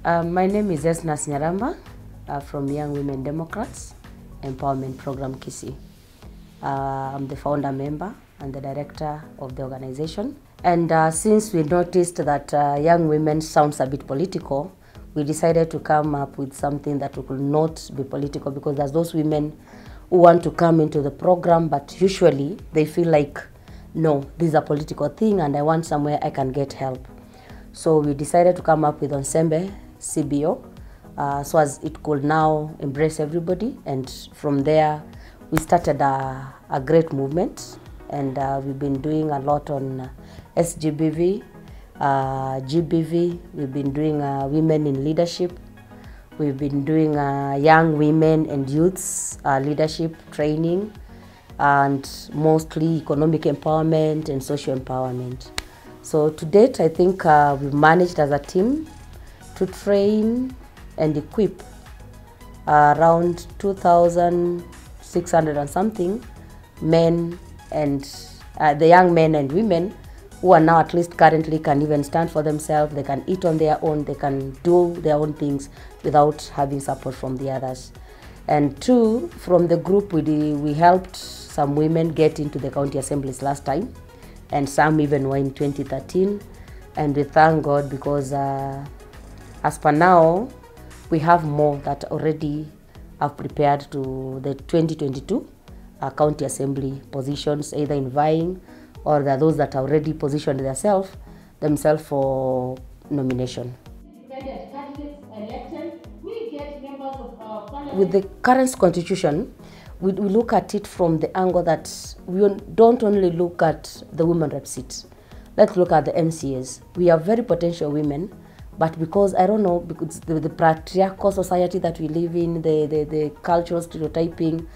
My name is Esnahs Nyaramba from Young Women Democrats Empowerment Program Kisii. I'm the founder member and the director of the organization. And since we noticed that young women sounds a bit political, we decided to come up with something that could not be political, because there's those women who want to come into the program, but usually they feel like, no, this is a political thing and I want somewhere I can get help. So we decided to come up with Ensemble CBO, so as it could now embrace everybody. And from there, we started a great movement, and we've been doing a lot on SGBV, GBV. We've been doing women in leadership. We've been doing young women and youths leadership training, and mostly economic empowerment and social empowerment. So to date, I think we've managed as a team to train and equip around 2,600 and something men, and the young men and women who are now at least currently can even stand for themselves. They can eat on their own, they can do their own things without having support from the others. And two, from the group, we helped some women get into the county assemblies last time, and some even were in 2013. And we thank God, because as per now, we have more that already have prepared to the 2022 county assembly positions, either in vying, or there are those that already positioned themselves for nomination. With the current constitution, we look at it from the angle that we don't only look at the women rep seats. Let's look at the MCAs. We are very potential women, but because, I don't know, because the patriarchal society that we live in, the cultural stereotyping,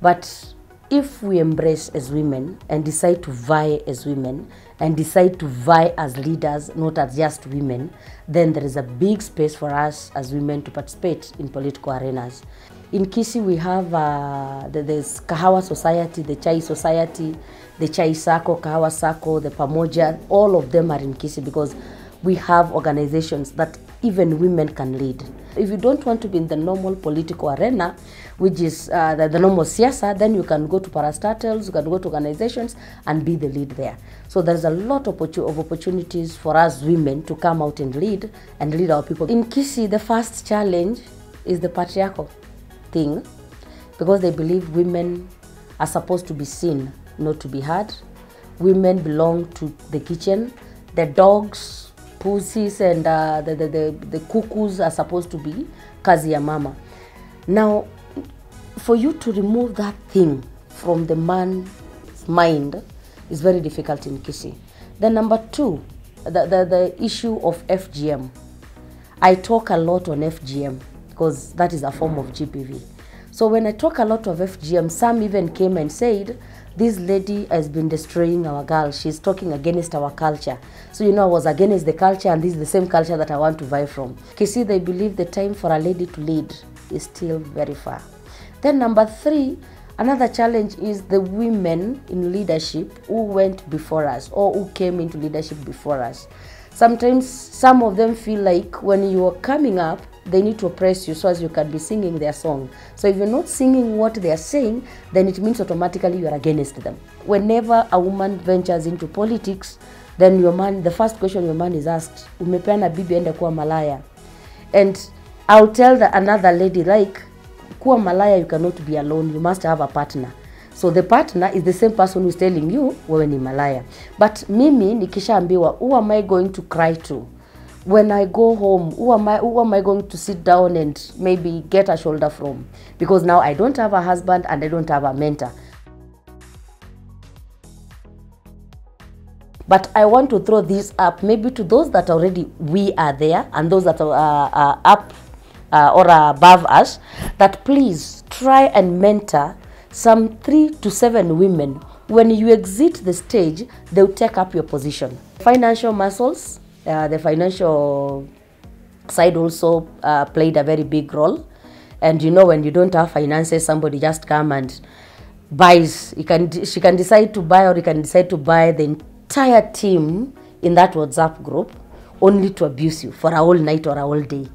but if we embrace as women and decide to vie as women and decide to vie as leaders, not as just women, then there is a big space for us as women to participate in political arenas. In Kisii, we have the Kahawa Society, the Chai Society, the Chai Sako, Kahawa Sako, the Pamoja. All of them are in Kisii because we have organizations that even women can lead. If you don't want to be in the normal political arena, which is the normal siasa, then you can go to parastatals, you can go to organizations and be the lead there. So there's a lot of opportunities for us women to come out and lead our people. In Kisii, the first challenge is the patriarchal thing, because they believe women are supposed to be seen, not to be heard. Women belong to the kitchen. The dogs, pussies, and the cuckoos are supposed to be kazi ya mama. Now, for you to remove that thing from the man's mind is very difficult in Kisii. Then number two, the issue of FGM. I talk a lot on FGM because that is a form of GBV. So when I talk a lot of FGM, some even came and said, this lady has been destroying our girl. She's talking against our culture. So, you know, I was against the culture, and this is the same culture that I want to vie from. Kisii, they believe the time for a lady to lead is still very far. Then number three, another challenge is the women in leadership who went before us or who came into leadership before us. Sometimes some of them feel like when you are coming up, they need to oppress you so as you can be singing their song. So if you're not singing what they are saying, then it means automatically you are against them. Whenever a woman ventures into politics, then the first question your man is asked, umepeana bibi ende kuwa malaya. And I'll tell another lady, like, kuwa malaya, you cannot be alone, you must have a partner. So the partner is the same person who is telling you, wewe ni malaya. But mimi nikishaambiwa, who am I going to cry to? When I go home, who am I going to sit down and maybe get a shoulder from? Because now I don't have a husband and I don't have a mentor. But I want to throw this up maybe to those that already we are there and those that are up or above us, that please try and mentor some 3 to 7 women. When you exit the stage, they'll take up your position. Financial muscles. The financial side also played a very big role. And you know, when you don't have finances, somebody just come and buys. She can decide to buy, or you can decide to buy the entire team in that WhatsApp group, only to abuse you for a whole night or a whole day.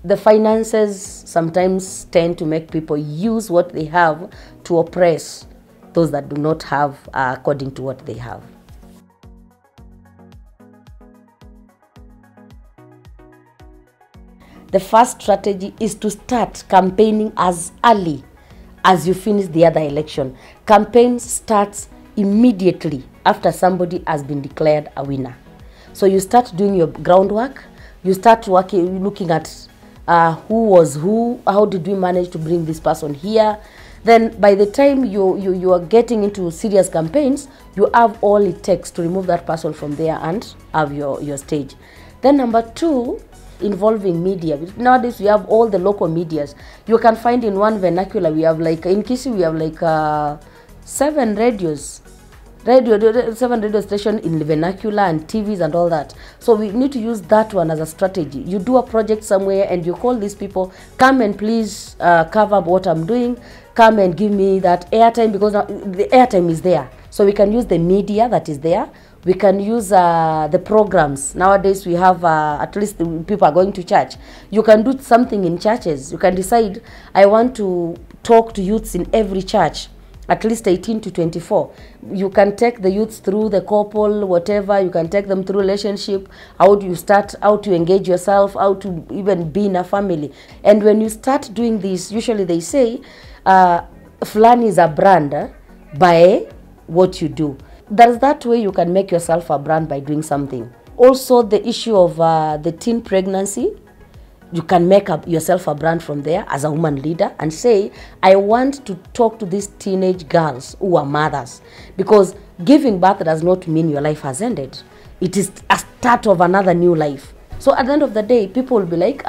The finances sometimes tend to make people use what they have to oppress those that do not have according to what they have. The first strategy is to start campaigning as early as you finish the other election. Campaign starts immediately after somebody has been declared a winner. So you start doing your groundwork, you start looking at who was who, how did we manage to bring this person here. Then by the time you are getting into serious campaigns, you have all it takes to remove that person from there and have your stage. Then number two, involving media. Nowadays we have all the local medias. You can find in one vernacular, we have like, in Kisii we have like 7 radio station in the vernacular and TVs and all that. So we need to use that one as a strategy. You do a project somewhere and you call these people, come and please cover what I'm doing, come and give me that airtime, because the airtime is there. So we can use the media that is there. We can use the programs. Nowadays we have, at least the people are going to church. You can do something in churches. You can decide, I want to talk to youths in every church, at least 18 to 24. You can take the youths through the couple, whatever. You can take them through relationship, how do you start, how to engage yourself, how to even be in a family. And when you start doing this, usually they say, Fulani is a brand by what you do. There's that way you can make yourself a brand by doing something. Also, the issue of the teen pregnancy, you can make yourself a brand from there as a woman leader and say, I want to talk to these teenage girls who are mothers, because giving birth does not mean your life has ended. It is a start of another new life. So at the end of the day, people will be like,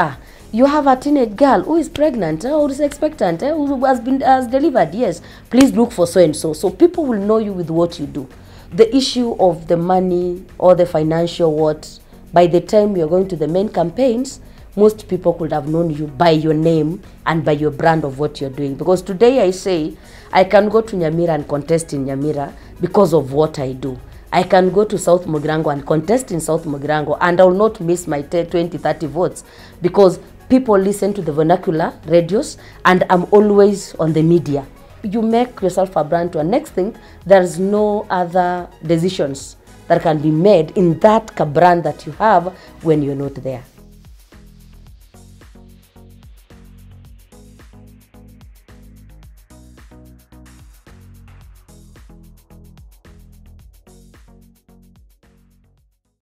you have a teenage girl who is pregnant, who is expectant, who has delivered. Yes, please look for so and so. So people will know you with what you do. The issue of the money or the financial by the time you're going to the main campaigns, most people could have known you by your name and by your brand of what you're doing. Because today I say, I can go to Nyamira and contest in Nyamira because of what I do. I can go to South Mugirango and contest in South Mugirango, and I will not miss my 20, 30 votes because people listen to the vernacular radios and I'm always on the media. You make yourself a brand to a next thing, there's no other decisions that can be made in that brand that you have when you're not there.